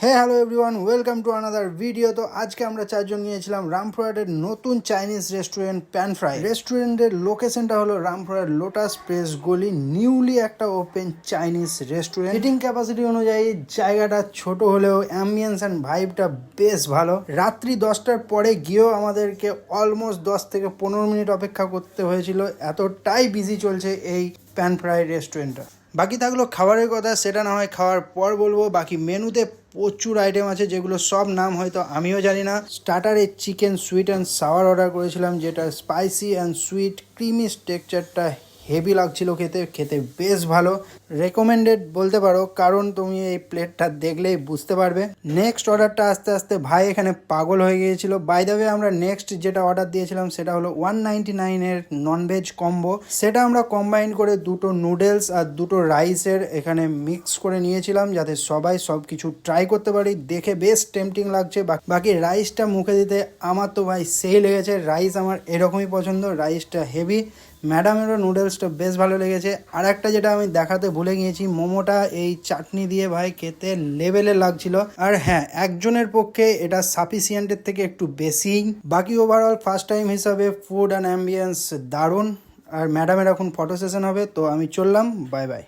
Hello everyone, welcome to another video. তো আজকে আমরা চারজন গিয়েছিলাম রামপুরহাটের নতুন চাইনিজ রেস্টুরেন্ট প্যান ফ্রাই। রেস্টুরেন্টের লোকেশনটা হলো রামপুরহাট লোটাস প্রেস গলি, নিউলি একটা open Chinese restaurant. Seating capacity অনুযায়ী জায়গাটা ছোট হলেও অ্যাম্বিয়েন্স অ্যান্ড ভাইবটা বেশ ভালো। রাত্রি 10টার পরে গিয়েও আমাদেরকে অলমোস্ট 10 থেকে 15 মিনিট অপেক্ষা করতে হয়েছিল, এতটাই বিজি চলছে এই প্যান ফ্রাই রেস্টুরেন্টটা। বাকি থাকলো খাবারের কথা, সেটা না হয় খাওয়ার পর বলবো। বাকি মেনুতে প্রচুর আইটেম আছে যেগুলো সব নাম হয়তো আমিও জানি না। স্টার্টারে chicken sweet and sour order করেছিলাম, যেটা স্পাইসি অ্যান্ড সুইট ক্রিমি টেক্সচারটা হেভি লাগছিল খেতে, খেতে বেশ ভালো। রেকমেন্ডেড বলতে পারো, কারণ তুমি এই প্লেটটা দেখলেই বুঝতে পারবে। নেক্সট অর্ডারটা আস্তে আস্তে ভাই এখানে পাগল হয়ে গিয়েছিল। বাই দ্য ওয়ে, আমরা নেক্সট যেটা অর্ডার দিয়েছিলাম সেটা হলো 199-এর ননভেজ কম্বো। সেটা আমরা কম্বাইন করে দুটো নুডলস আর দুটো রাইসের এখানে মিক্স করে নিয়েছিলাম, যাতে সবাই সব কিছু ট্রাই করতে পারি। দেখে বেশ টেম্পটিং লাগছে। বাকি রাইসটা মুখে দিতে আমার তো ভাই সেই লেগেছে। রাইস আমার এরকমই পছন্দ, রাইসটা হেভি। ম্যাডামেরও নুডলসটা বেশ ভালো লেগেছে। আর একটা যেটা আমি দেখাতে ভুলে গিয়েছি, মোমোটা এই চাটনি দিয়ে ভাই খেতে লেভেলে লাগছিল। আর হ্যাঁ, একজনের পক্ষে এটা সাফিসিয়েন্টের থেকে একটু বেশি। বাকি ওভারঅল ফার্স্ট টাইম হিসাবে ফুড অ্যান্ড অ্যাম্বিয়েন্স দারুণ। আর ম্যাডামের এখন ফটো সেশন হবে, তো আমি চললাম, বাই বাই।